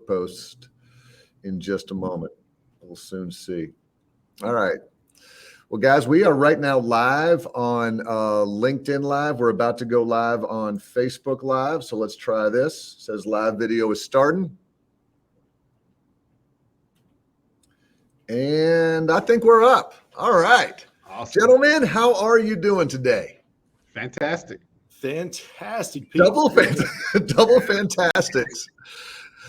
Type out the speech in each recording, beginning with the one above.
post in just a moment. We'll soon see. All right. Well, guys, we are right now live on LinkedIn Live. We're about to go live on Facebook Live. So let's try this. It says live video is starting. And I think we're up. All right. Awesome. Gentlemen, how are you doing today? Fantastic. Fantastic. Pete. Double fantastics.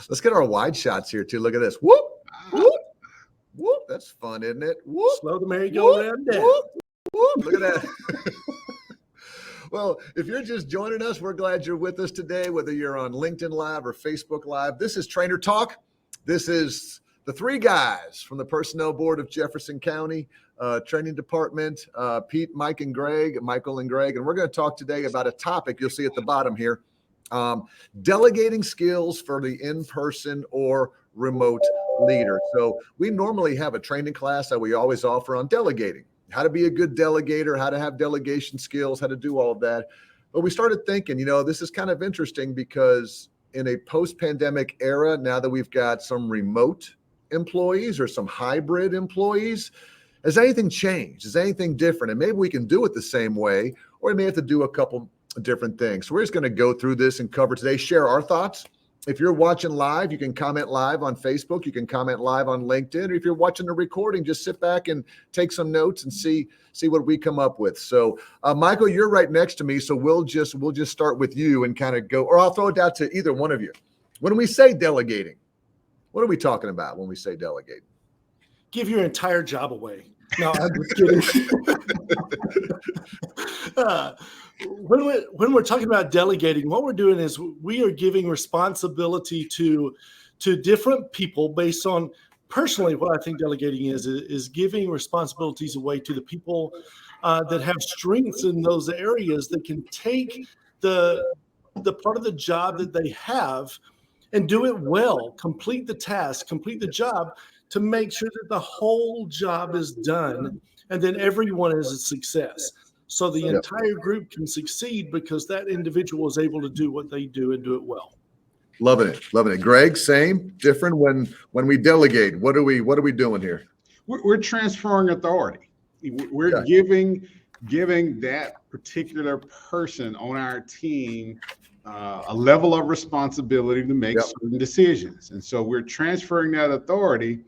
Let's get our wide shots here, too. Look at this. Whoop, whoop, whoop. That's fun, isn't it? Whoop. Slow the merry-go-round down. Whoop, whoop. Look at that. Well, if you're just joining us, we're glad you're with us today, whether you're on LinkedIn Live or Facebook Live. This is Trainer Talk. This is the three guys from the Personnel Board of Jefferson County Training Department, Pete, Michael, and Greg. And we're going to talk today about a topic you'll see at the bottom here, delegating skills for the in-person or remote leader. So we normally have a training class that we always offer on delegating, how to be a good delegator, how to have delegation skills, how to do all of that. But we started thinking, this is kind of interesting because in a post-pandemic era, now that we've got some remote employees or some hybrid employees, has anything changed? Is anything different? And maybe we can do it the same way, or we may have to do a couple different things. So we're just going to go through this and cover today, share our thoughts. If you're watching live, you can comment live on Facebook. You can comment live on LinkedIn. Or if you're watching the recording, just sit back and take some notes and see what we come up with. So, Michael, you're right next to me, so we'll just start with you and kind of go, or I'll throw it out to either one of you. When we say delegating, what are we talking about when we say delegate? Give your entire job away. No, I'm just kidding. When we're talking about delegating, what we're doing is we are giving responsibility to different people based on, personally, what I think delegating is giving responsibilities away to the people that have strengths in those areas that can take the part of the job that they have and do it well, complete the task, complete the job to make sure that the whole job is done and then everyone is a success. So the entire group can succeed because that individual is able to do what they do and do it well. Loving it. Greg, same, different when we delegate. What are we doing here? We're transferring authority. We're giving that particular person on our team a level of responsibility to make certain decisions. And so we're transferring that authority,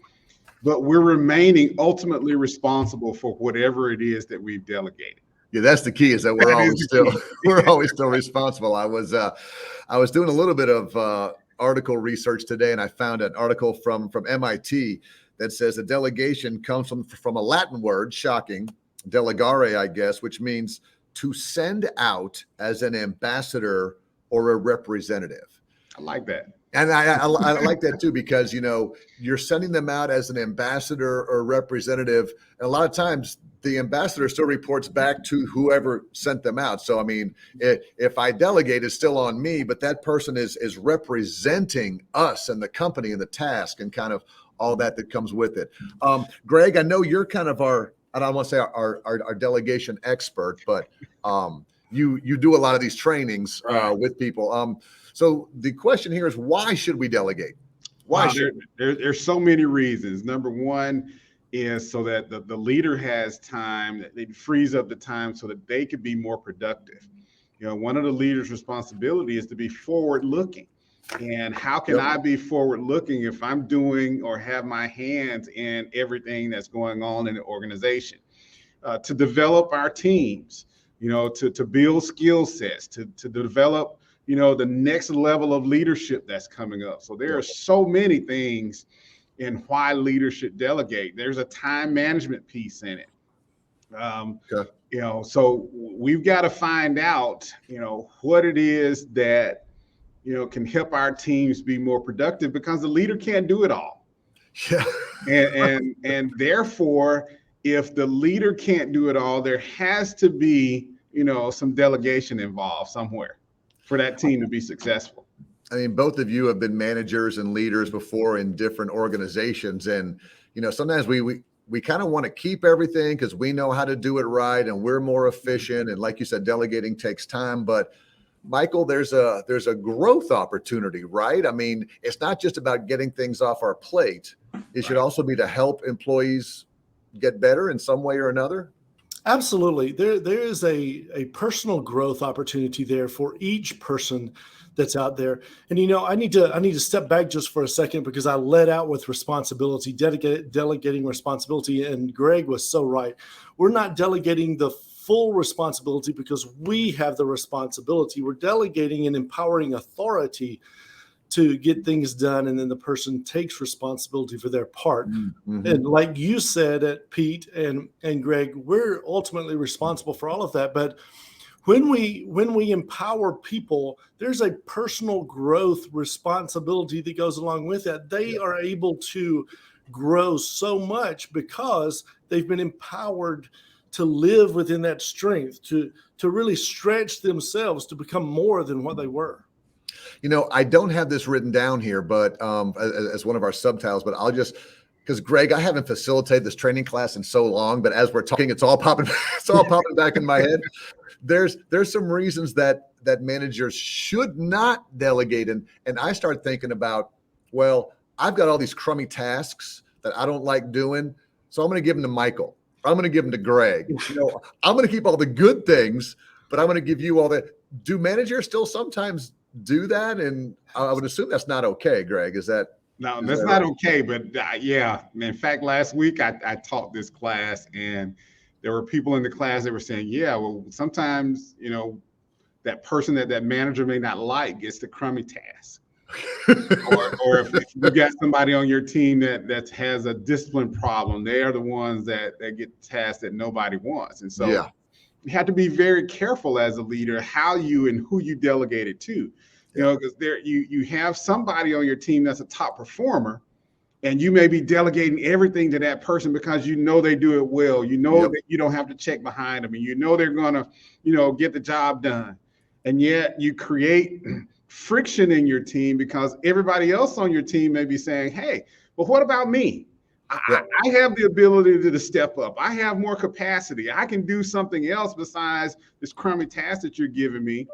but we're remaining ultimately responsible for whatever it is that we've delegated. Yeah, that's the key, is that we're always still responsible. I was doing a little bit of article research today, and I found an article from MIT that says a delegation comes from a Latin word, shocking, delegare, I guess, which means to send out as an ambassador or a representative. I like that. And I like that too, because, you're sending them out as an ambassador or representative. And a lot of times the ambassador still reports back to whoever sent them out. So, I mean, if I delegate, it's still on me, but that person is representing us and the company and the task and kind of all that comes with it. Greg, I know you're kind of I don't want to say our delegation expert, but you do a lot of these trainings with people. So the question here is, why should we delegate? There's so many reasons. Number one is so that the leader has time, that they frees up the time so that they could be more productive. One of the leader's responsibility is to be forward looking. And how can I be forward looking if I'm doing or have my hands in everything that's going on in the organization? To develop our teams, to build skill sets, to develop the next level of leadership that's coming up. So there are so many things in why leaders should delegate. There's a time management piece in it. So we've got to find out, what it is that, can help our teams be more productive, because the leader can't do it all. Yeah. and therefore, if the leader can't do it all, there has to be, some delegation involved somewhere for that team to be successful. I mean, both of you have been managers and leaders before in different organizations. And, sometimes we kind of want to keep everything because we know how to do it right and we're more efficient. And like you said, delegating takes time. But Michael, there's a growth opportunity, right? I mean, it's not just about getting things off our plate. It should also be to help employees get better in some way or another. Absolutely. There is a personal growth opportunity there for each person that's out there. And I need to step back just for a second, because I led out with responsibility, delegating responsibility, and Greg was so right. We're not delegating the full responsibility because we have the responsibility. We're delegating and empowering authority to get things done, and then the person takes responsibility for their part. Mm-hmm. And like you said, Pete and Greg, we're ultimately responsible for all of that. But when we empower people, there's a personal growth responsibility that goes along with that. They are able to grow so much because they've been empowered to live within that strength, to really stretch themselves to become more than what they were. I don't have this written down here, but as one of our subtitles, but I'll just, because Greg, I haven't facilitated this training class in so long, but as we're talking, it's all popping back in my head. There's some reasons that managers should not delegate. And I start thinking about, well, I've got all these crummy tasks that I don't like doing. So I'm going to give them to Michael. I'm going to give them to Greg. I'm going to keep all the good things, but I'm going to give you all the. Do managers still sometimes do that? And I would assume that's not okay, Greg. Is that? No, that's not okay. But yeah, in fact, last week I taught this class, and there were people in the class that were saying, yeah, well, sometimes, that person that manager may not like gets the crummy task. or if you got somebody on your team that has a discipline problem, they are the ones that get tasks that nobody wants. And so you have to be very careful as a leader how you and who you delegate it to. Because you have somebody on your team that's a top performer, and you may be delegating everything to that person because they do it well. That you don't have to check behind them, and they're gonna, get the job done. And yet you create friction in your team because everybody else on your team may be saying, hey, well, what about me? I have the ability to step up. I have more capacity. I can do something else besides this crummy task that you're giving me.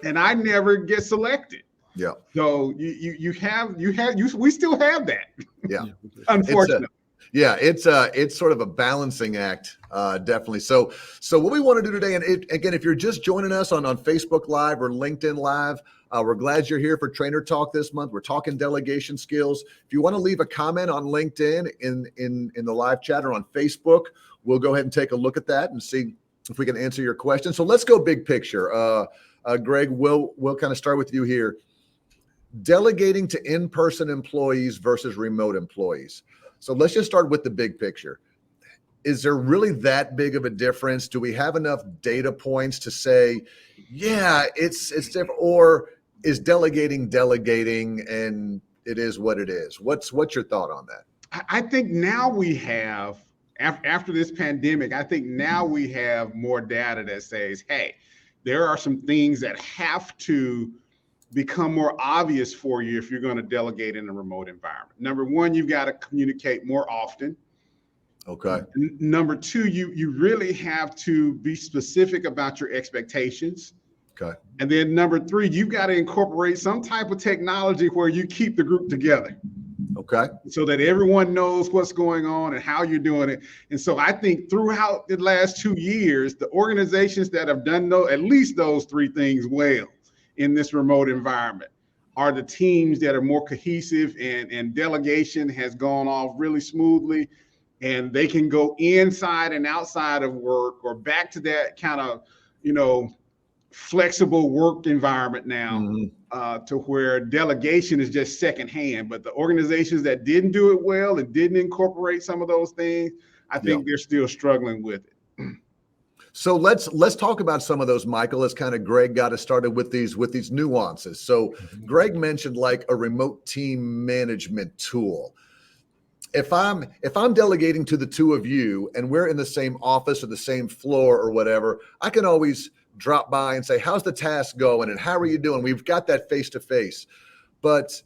And I never get selected. Yeah. So we still have that. Yeah. Unfortunately. It's sort of a balancing act, definitely. So what we want to do today, and again, if you're just joining us on Facebook Live or LinkedIn Live, we're glad you're here for Trainer Talk this month. We're talking delegation skills. If you want to leave a comment on LinkedIn in the live chat or on Facebook, we'll go ahead and take a look at that and see if we can answer your question. So let's go big picture. Greg, we'll kind of start with you here. Delegating to in-person employees versus remote employees. So let's just start with the big picture. Is there really that big of a difference? Do we have enough data points to say, yeah, it's different, or is delegating and it is what it is? What's your thought on that? I think now we have, after this pandemic, I think now we have more data that says, hey, there are some things that have to become more obvious for you if you're going to delegate in a remote environment. Number one, you've got to communicate more often. Okay. Number two, you really have to be specific about your expectations. Okay. And then number three, you've got to incorporate some type of technology where you keep the group together. Okay. So that everyone knows what's going on and how you're doing it. And so I think throughout the last 2 years, the organizations that have done at least those three things well in this remote environment are the teams that are more cohesive, and delegation has gone off really smoothly, and they can go inside and outside of work or back to that kind of, flexible work environment now, to where delegation is just secondhand. But the organizations that didn't do it well and didn't incorporate some of those things, I think they're still struggling with it. So let's talk about some of those, Michael. As kind of Greg got us started with these nuances. So Greg mentioned like a remote team management tool. If I'm delegating to the two of you and we're in the same office or the same floor or whatever, I can always drop by and say, how's the task going and how are you doing? We've got that face to face. But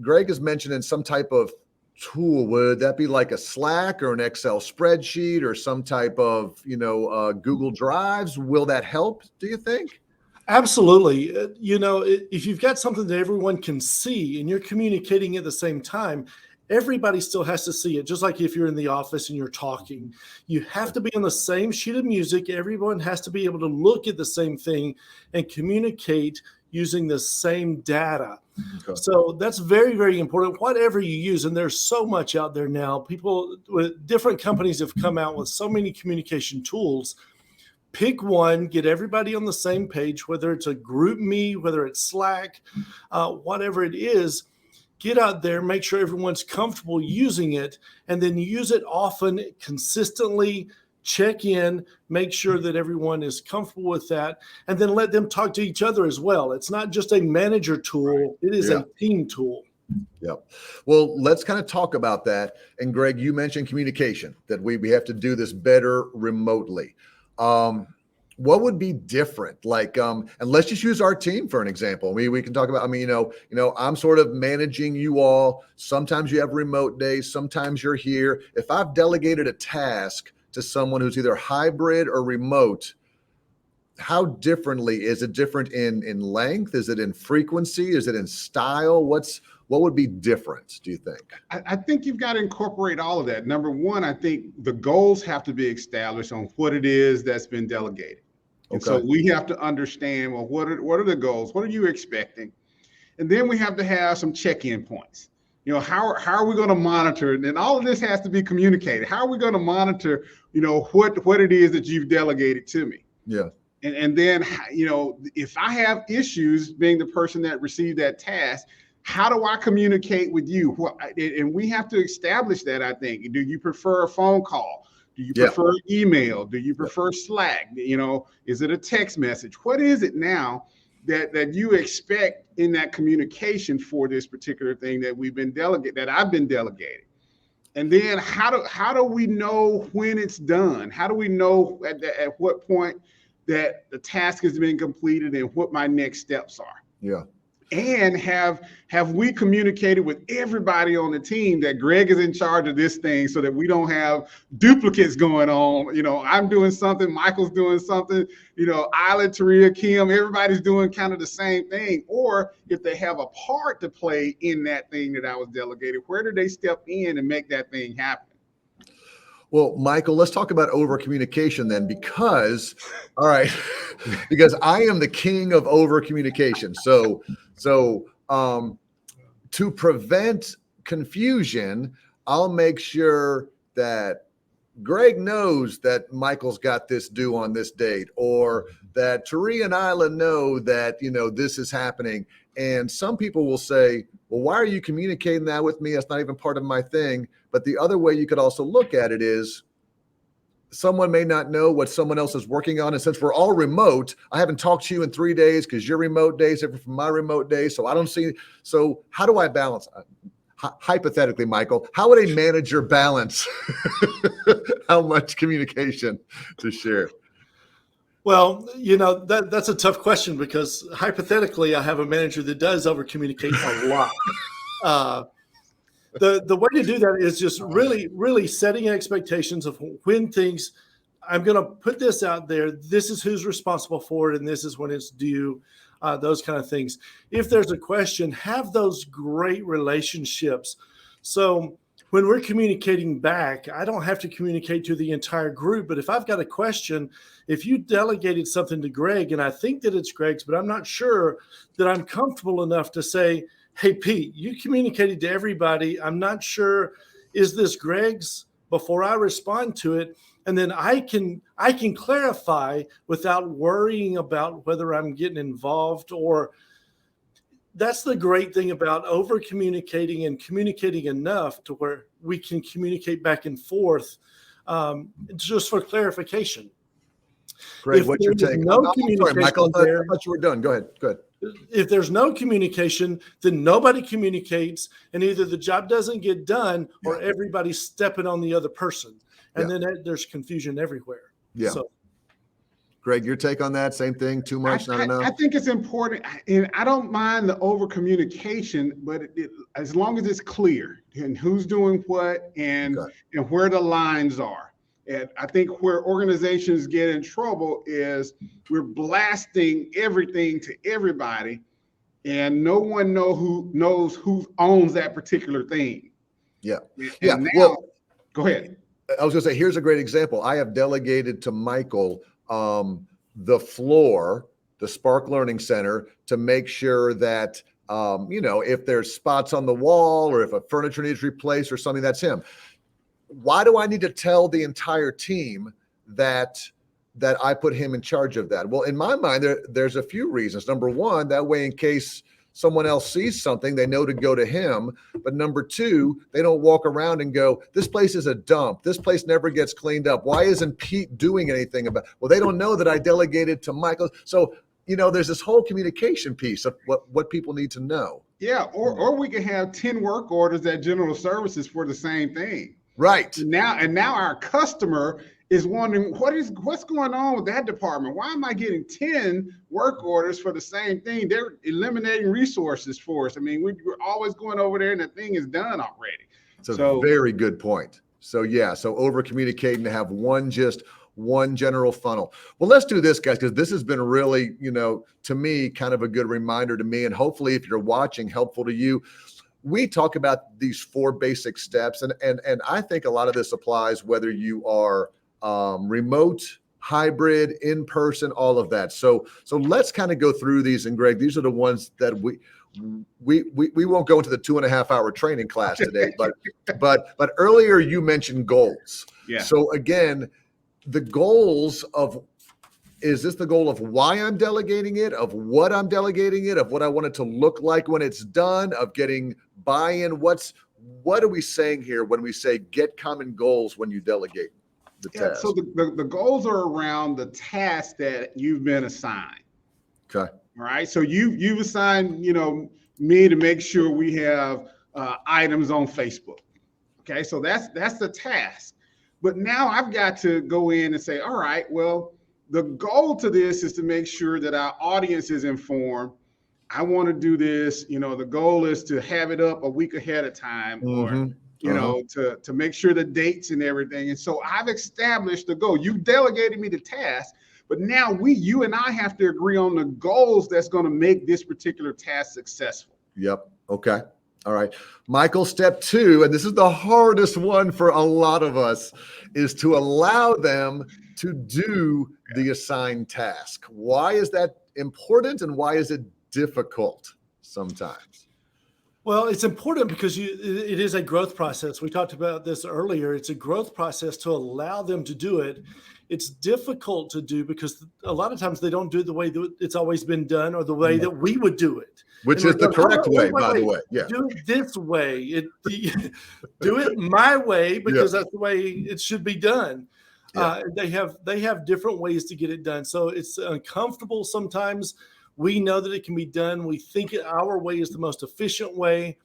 Greg is mentioning some type of tool. Would that be like a Slack or an Excel spreadsheet or some type of, Google Drives? Will that help, do you think? Absolutely. If you've got something that everyone can see and you're communicating at the same time, everybody still has to see it. Just like if you're in the office and you're talking, you have to be on the same sheet of music. Everyone has to be able to look at the same thing and communicate using the same data. Okay. So that's very, very important, whatever you use. And there's so much out there now. People with different companies have come out with so many communication tools. Pick one, get everybody on the same page, whether it's a group me, whether it's Slack, whatever it is. Get out there, make sure everyone's comfortable using it, and then use it often, consistently, check in, make sure that everyone is comfortable with that, and then let them talk to each other as well. It's not just a manager tool, it is a team tool. Yep. Well, let's kind of talk about that. And Greg, you mentioned communication, that we have to do this better remotely. What would be different? Like, and let's just use our team for an example. We can talk about, I'm sort of managing you all. Sometimes you have remote days. Sometimes you're here. If I've delegated a task to someone who's either hybrid or remote, how differently is it? Different in length? Is it in frequency? Is it in style? What would be different, do you think? I think you've got to incorporate all of that. Number one, I think the goals have to be established on what it is that's been delegated. And so we have to understand, well, what are the goals? What are you expecting? And then we have to have some check-in points. How are we going to monitor? And all of this has to be communicated. How are we going to monitor, what it is that you've delegated to me? Yeah. And then, if I have issues being the person that received that task, how do I communicate with you? And we have to establish that, I think. Do you prefer a phone call? Do you prefer email? Do you prefer Slack? Is it a text message? What is it now that you expect in that communication for this particular thing that I've been delegating? And then how do we know when it's done? How do we know at what point that the task has been completed and what my next steps are? Yeah. And have we communicated with everybody on the team that Greg is in charge of this thing so that we don't have duplicates going on? I'm doing something, Michael's doing something, Isla, Taria, Kim, everybody's doing kind of the same thing. Or if they have a part to play in that thing that I was delegated, where do they step in and make that thing happen? Well, Michael, let's talk about over communication then, because I am the king of over communication. So to prevent confusion, I'll make sure that Greg knows that Michael's got this due on this date, or that Taria and Isla know that, this is happening. And some people will say, well, why are you communicating that with me? That's not even part of my thing. But the other way you could also look at it is someone may not know what someone else is working on. And since we're all remote, I haven't talked to you in 3 days because your remote days different from my remote days. So I don't see. So how do I balance? Hypothetically, Michael, how would a manager balance how much communication to share? Well, that's a tough question, because hypothetically, I have a manager that does over communicate a lot. The way to do that is just really, really setting expectations of when things, I'm going to put this out there. This is who's responsible for it, and this is when it's due. Those kind of things. If there's a question, have those great relationships. So when we're communicating back, I don't have to communicate to the entire group. But if I've got a question, if you delegated something to Greg, and I think that it's Greg's, but I'm not sure that I'm comfortable enough to say, hey, Pete, you communicated to everybody. I'm not sure, is this Greg's, before I respond to it? And then I can clarify without worrying about whether I'm getting involved. Or that's the great thing about over communicating and communicating enough to where we can communicate back and forth, just for clarification. Greg, what's your take? Sorry, Michael, I thought you were done. Go ahead. If there's no communication, then nobody communicates, and either the job doesn't get done or everybody's stepping on the other person. And then there's confusion everywhere. Yeah. So, Greg, your take on that? Same thing? Too much? Not enough? I think it's important, and I don't mind the over communication, but as long as it's clear and who's doing what and where the lines are. And I think where organizations get in trouble is we're blasting everything to everybody, and no one knows who owns that particular thing. Yeah. And Yeah. now, Well, go ahead. I was going to say, here's a great example. I have delegated to Michael the floor, the Spark Learning Center, to make sure that, if there's spots on the wall or if a furniture needs replaced or something, that's him. Why do I need to tell the entire team that I put him in charge of that? Well, in my mind, there's a few reasons. Number one, that way, in case someone else sees something, they know to go to him. But number two, they don't walk around and go, this place is a dump. This place never gets cleaned up. Why isn't Pete doing anything about it? Well, they don't know that I delegated to Michael. So, there's this whole communication piece of what people need to know. Yeah, or we can have 10 work orders at General Services for the same thing. Right. Now our customer is wondering what's going on with that department. Why am I getting 10 work orders for the same thing? They're eliminating resources for us. I mean, we're always going over there and the thing is done already. It's a very good point. So over communicating to have one general funnel. Well, let's do this, guys, because this has been really, to me, kind of a good reminder to me, and hopefully if you're watching, helpful to you. We talk about these 4 basic steps, and I think a lot of this applies whether you are remote, hybrid, in person, all of that. So let's kind of go through these. And Greg, these are the ones that we won't go into the 2.5-hour training class today, but earlier you mentioned goals. Yeah. So again, the goals of, is this the goal of why I'm delegating it, of what I'm delegating it, of what I want it to look like when it's done, of getting buy-in? What are we saying here when we say get common goals when you delegate the task? So the goals are around the task that you've been assigned. Okay. All right. So you've assigned, me to make sure we have items on Facebook. Okay. So that's the task. But now I've got to go in and say, all right, well, the goal to this is to make sure that our audience is informed. I want to do this. The goal is to have it up a week ahead of time, or, to make sure the dates and everything. And so I've established the goal. You delegated me the task, but now you and I have to agree on the goals that's going to make this particular task successful. Yep. Okay. All right. Michael, step 2, and this is the hardest one for a lot of us, is to allow them to do the assigned task. Why is that important, and why is it difficult sometimes? Well, it's important because it is a growth process. We talked about this earlier. It's a growth process to allow them to do it. It's difficult to do because a lot of times they don't do it the way that it's always been done, or the way that we would do it. Which is the correct way, by the way. Yeah. Do it this way. Do it my way, because that's the way it should be done. Yeah. They have different ways to get it done. So it's uncomfortable sometimes. We know that it can be done. We think our way is the most efficient way.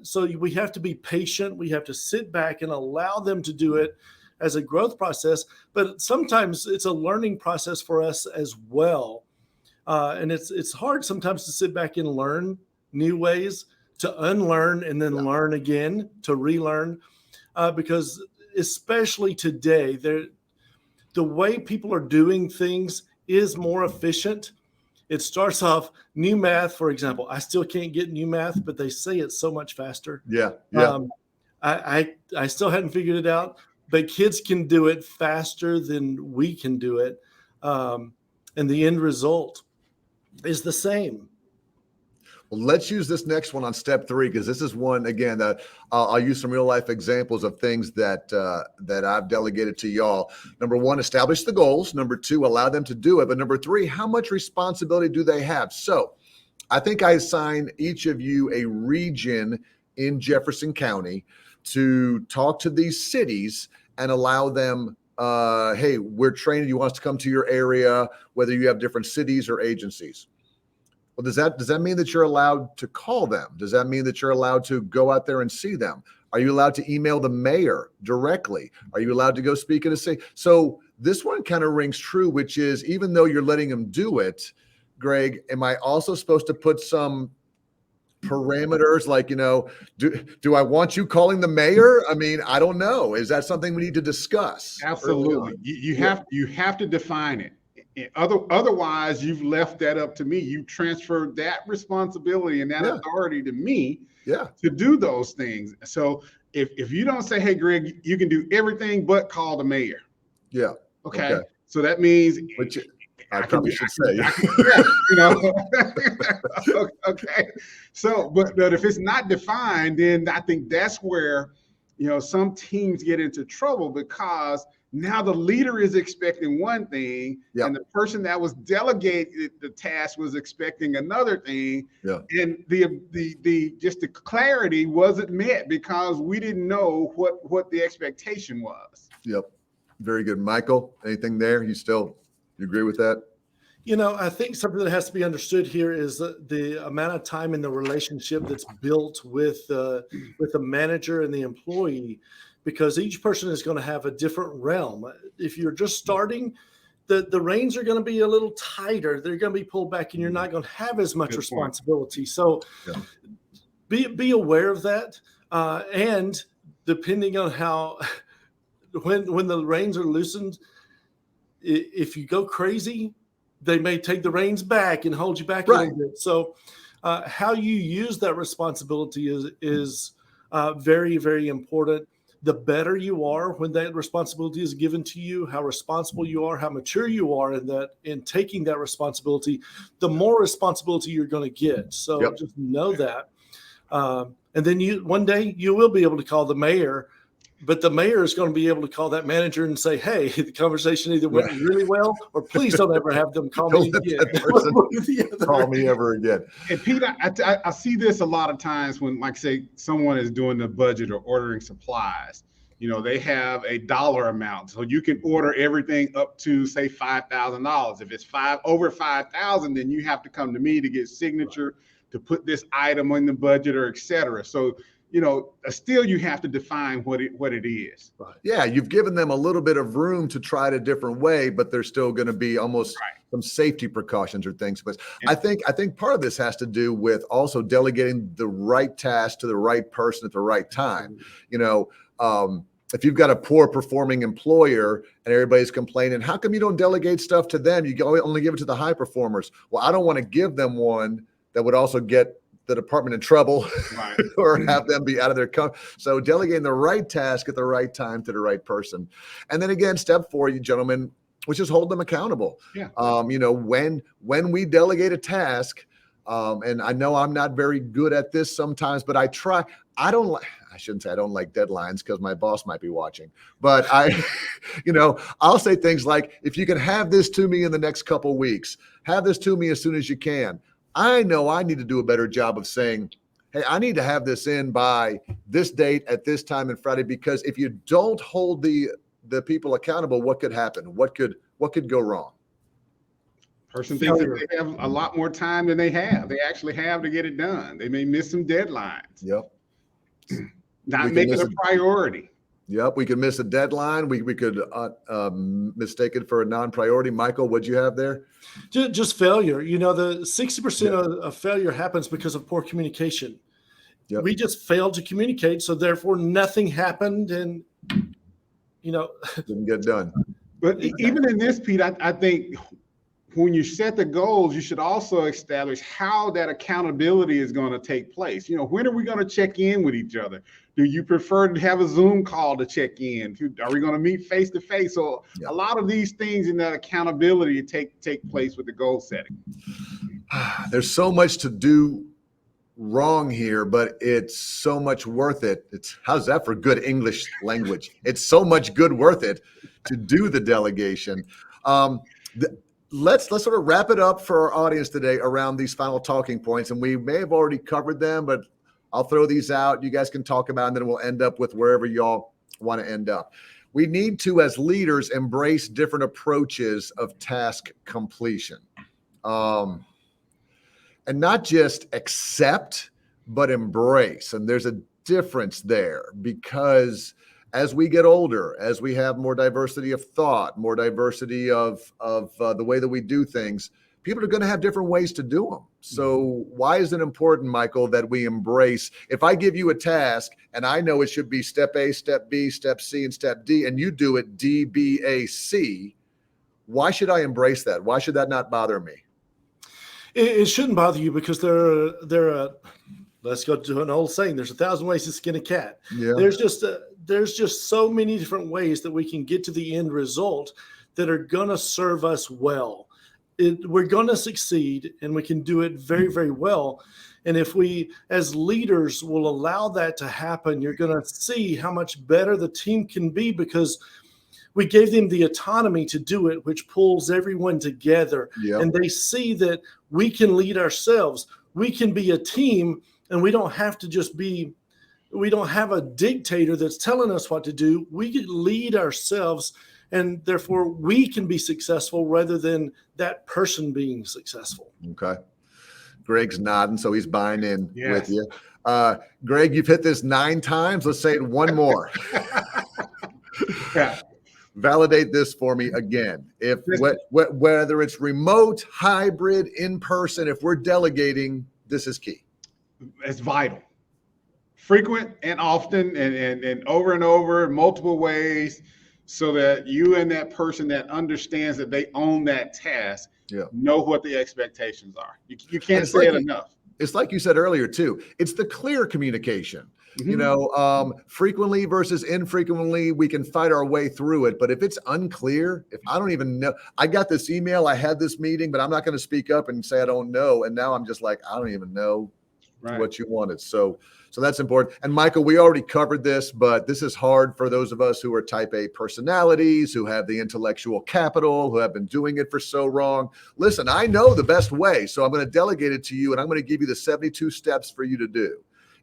So we have to be patient. We have to sit back and allow them to do it as a growth process. But sometimes it's a learning process for us as well. And it's hard sometimes to sit back and learn new ways, to unlearn and then learn again, to relearn, because especially today, the way people are doing things is more efficient. It starts off new math, for example. I still can't get new math, but they say it's so much faster. Yeah. I still hadn't figured it out, but kids can do it faster than we can do it. And the end result is the same. Well, let's use this next one on step 3, because this is one, again, that I'll use some real life examples of things that I've delegated to y'all. Number 1, establish the goals. Number 2, allow them to do it. But number 3, how much responsibility do they have? So I think I assign each of you a region in Jefferson County to talk to these cities and allow them, hey, we're training, you want us to come to your area, whether you have different cities or agencies. Well, does that mean that you're allowed to call them? Does that mean that you're allowed to go out there and see them? Are you allowed to email the mayor directly? Are you allowed to go speak at a city? So this one kind of rings true, which is, even though you're letting them do it, Greg, am I also supposed to put some parameters? Like, do I want you calling the mayor? I mean, I don't know. Is that something we need to discuss? Absolutely. You have to define it. Otherwise, you've left that up to me. You've transferred that responsibility and that authority to me to do those things. So if you don't say, hey, Greg, you can do everything but call the mayor. Yeah. Okay. So that means I probably should say. Okay. So, but if it's not defined, then I think that's where, some teams get into trouble, because now the leader is expecting one thing, and the person that was delegated the task was expecting another thing. And the clarity wasn't met because we didn't know what the expectation was. Yep. Very good. Michael, anything there? You agree with that? I think something that has to be understood here is the amount of time in the relationship that's built with the manager and the employee, because each person is going to have a different realm. If you're just starting, the reins are going to be a little tighter. They're going to be pulled back, and you're not going to have as much responsibility. So be aware of that. And depending on how, when the reins are loosened, if you go crazy, they may take the reins back and hold you back a little bit. So how you use that responsibility is very, very important. The better you are when that responsibility is given to you, how responsible you are, how mature you are in taking that responsibility, the more responsibility you're going to get. So just know that. And then one day you will be able to call the mayor, but the mayor is going to be able to call that manager and say, hey, the conversation either went really well, or please don't ever have them call me again. Call me ever again. And Pete, I see this a lot of times when, like, say, someone is doing the budget or ordering supplies. They have a dollar amount. So you can order everything up to, say, $5,000. If it's over $5,000, then you have to come to me to get signature to put this item in the budget, or et cetera. So, still you have to define what it is. Right. Yeah, you've given them a little bit of room to try it a different way, but there's still going to be almost some safety precautions or things. But I think part of this has to do with also delegating the right task to the right person at the right time. If you've got a poor performing employer and everybody's complaining, how come you don't delegate stuff to them? You only give it to the high performers. Well, I don't want to give them one that would also get the department in trouble or have them be out of their so delegating the right task at the right time to the right person. And then again, step 4, you gentlemen, which is hold them accountable. When we delegate a task, and I know I'm not very good at this sometimes, but I try. I shouldn't say I don't like deadlines, because my boss might be watching, but I'll say things like, if you can have this to me in the next couple of weeks, have this to me as soon as you can. I know I need to do a better job of saying, hey, I need to have this in by this date at this time and Friday, because if you don't hold the people accountable, what could happen? What could go wrong? Person thinks that they have a lot more time than they actually have to get it done. They may miss some deadlines. Not make it a priority. We could miss a deadline. We could mistake it for a non-priority. Michael, what'd you have there? Just failure. The 60% of failure happens because of poor communication. We just failed to communicate, so therefore nothing happened, and didn't get done. But even in this, Pete, I think when you set the goals, you should also establish how that accountability is going to take place. When are we going to check in with each other? Do you prefer to have a Zoom call to check in? Are we going to meet face to face? So a lot of these things in that accountability take place with the goal setting. There's so much to do wrong here, but it's so much worth it. How's that for good English language? It's so much good worth it to do the delegation. Let's sort of wrap it up for our audience today around these final talking points. And we may have already covered them, but I'll throw these out. You guys can talk about, and then we'll end up with wherever y'all want to end up. We need to, as leaders, embrace different approaches of task completion. And not just accept, but embrace. And there's a difference there, because as we get older, as we have more diversity of thought, more diversity of the way that we do things, people are going to have different ways to do them. So why is it important, Michael, that we embrace, if I give you a task and I know it should be step A, step B, step C, and step D, and you do it D, B, A, C, why should I embrace that? Why should that not bother me? It shouldn't bother you because let's go to an old saying, there's 1,000 ways to skin a cat. Yeah. There's just so many different ways that we can get to the end result that are going to serve us well. We're going to succeed, and we can do it very, very well. And if we, as leaders, will allow that to happen, you're going to see how much better the team can be because we gave them the autonomy to do it, which pulls everyone together. Yep. And they see that we can lead ourselves. We can be a team, and we don't have a dictator that's telling us what to do. We can lead ourselves, and therefore we can be successful rather than that person being successful. Okay. Greg's nodding, so he's buying in Yes. with you. Greg, you've hit this 9 times. Let's say it one more. Yeah. Validate this for me again. Whether it's remote, hybrid, in person, if we're delegating, this is key. It's vital. Frequent and often and over, multiple ways, so that you and that person that understands that they own that task know what the expectations are. You can't say it enough. It's like you said earlier too. It's the clear communication. Mm-hmm. Frequently versus infrequently, we can fight our way through it. But if it's unclear, if I don't even know, I got this email, I had this meeting, but I'm not going to speak up and say I don't know. And now I'm just like, I don't even know what you wanted. So that's important. And Michael, we already covered this, but this is hard for those of us who are type A personalities, who have the intellectual capital, who have been doing it for so long. Listen, I know the best way, so I'm going to delegate it to you, and I'm going to give you the 72 steps for you to do.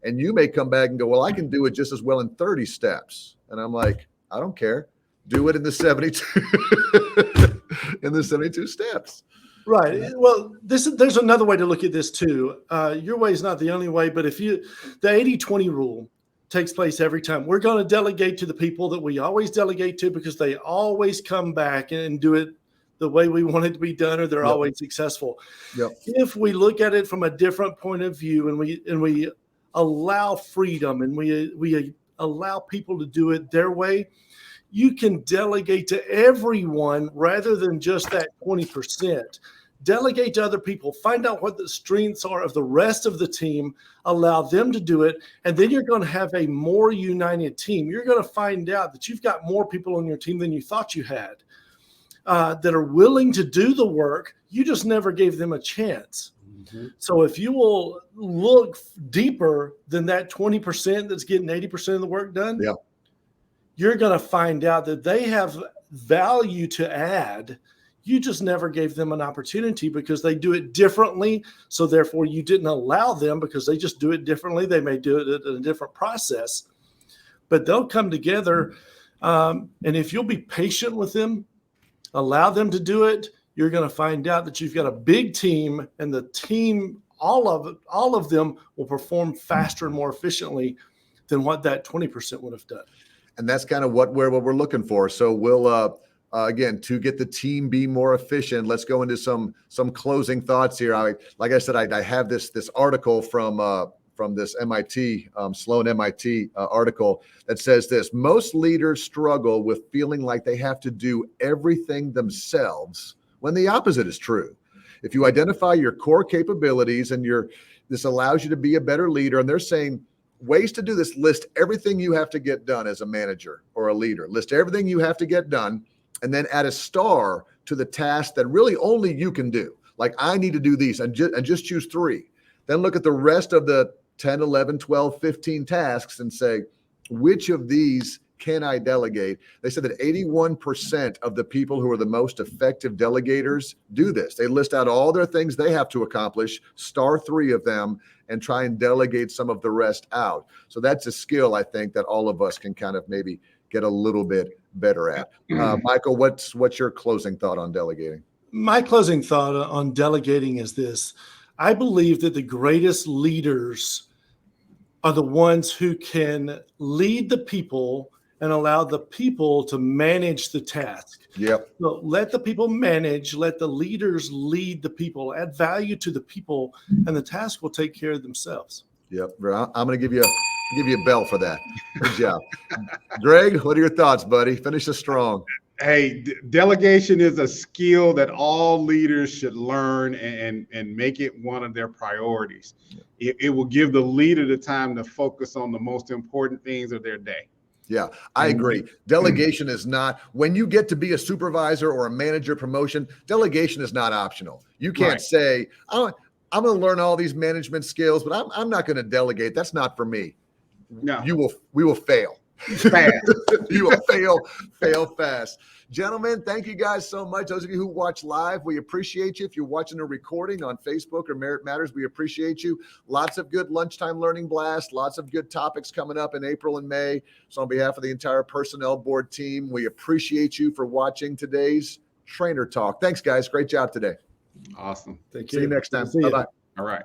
And you may come back and go, well, I can do it just as well in 30 steps. And I'm like, I don't care. Do it in the 72 steps. Right. Well, there's another way to look at this too. Your way is not the only way, but the 80-20 rule takes place every time. We're going to delegate to the people that we always delegate to because they always come back and do it the way we want it to be done, or they're always successful. Yep. If we look at it from a different point of view and we allow freedom and we allow people to do it their way, you can delegate to everyone rather than just that 20%. Delegate to other people. Find out what the strengths are of the rest of the team. Allow them to do it. And then you're going to have a more united team. You're going to find out that you've got more people on your team than you thought you had that are willing to do the work. You just never gave them a chance. Mm-hmm. So if you will look deeper than that 20% that's getting 80% of the work done, you're going to find out that they have value to add. You just never gave them an opportunity because they do it differently. So therefore you didn't allow them because they just do it differently. They may do it in a different process, but they'll come together. And if you'll be patient with them, allow them to do it, you're going to find out that you've got a big team, and the team, all of them will perform faster and more efficiently than what that 20% would have done. And that's kind of what we're looking for. So we'll again, to get the team be more efficient, let's go into some closing thoughts here. Like I said, I have this article from this MIT Sloan MIT article that says this: most leaders struggle with feeling like they have to do everything themselves when the opposite is true. If you identify your core capabilities and this allows you to be a better leader, and they're saying ways to do this: list everything you have to get done as a manager or a leader. List everything you have to get done, and then add a star to the task that really only you can do. Like, I need to do these, and just choose 3. Then look at the rest of the 10, 11, 12, 15 tasks and say, which of these can I delegate? They said that 81% of the people who are the most effective delegators do this. They list out all their things they have to accomplish, star 3 of them, and try and delegate some of the rest out. So that's a skill, I think, that all of us can kind of maybe get a little bit better at. Michael, what's your closing thought on delegating? My closing thought on delegating is this: I believe that the greatest leaders are the ones who can lead the people and allow the people to manage the task. Yep. So let the people manage, let the leaders lead the people, add value to the people, and the task will take care of themselves. Yep. I'm going to give you a bell for that. Good job. Greg, what are your thoughts, buddy? Finish us strong. Hey, delegation is a skill that all leaders should learn and make it one of their priorities. It will give the leader the time to focus on the most important things of their day. Yeah, I agree. Delegation is not, when you get to be a supervisor or a manager promotion, delegation is not optional. You can't say, I'm going to learn all these management skills, but I'm not going to delegate. That's not for me. No, we will fail. Fast. You will fail fast. Gentlemen, thank you guys so much. Those of you who watch live, we appreciate you. If you're watching a recording on Facebook or Merit Matters, we appreciate you. Lots of good lunchtime learning blast, lots of good topics coming up in April and May. So on behalf of the entire personnel board team, we appreciate you for watching today's Trainer Talk. Thanks, guys. Great job today. Awesome. Thank you. See you next time. See you. Bye-bye. All right.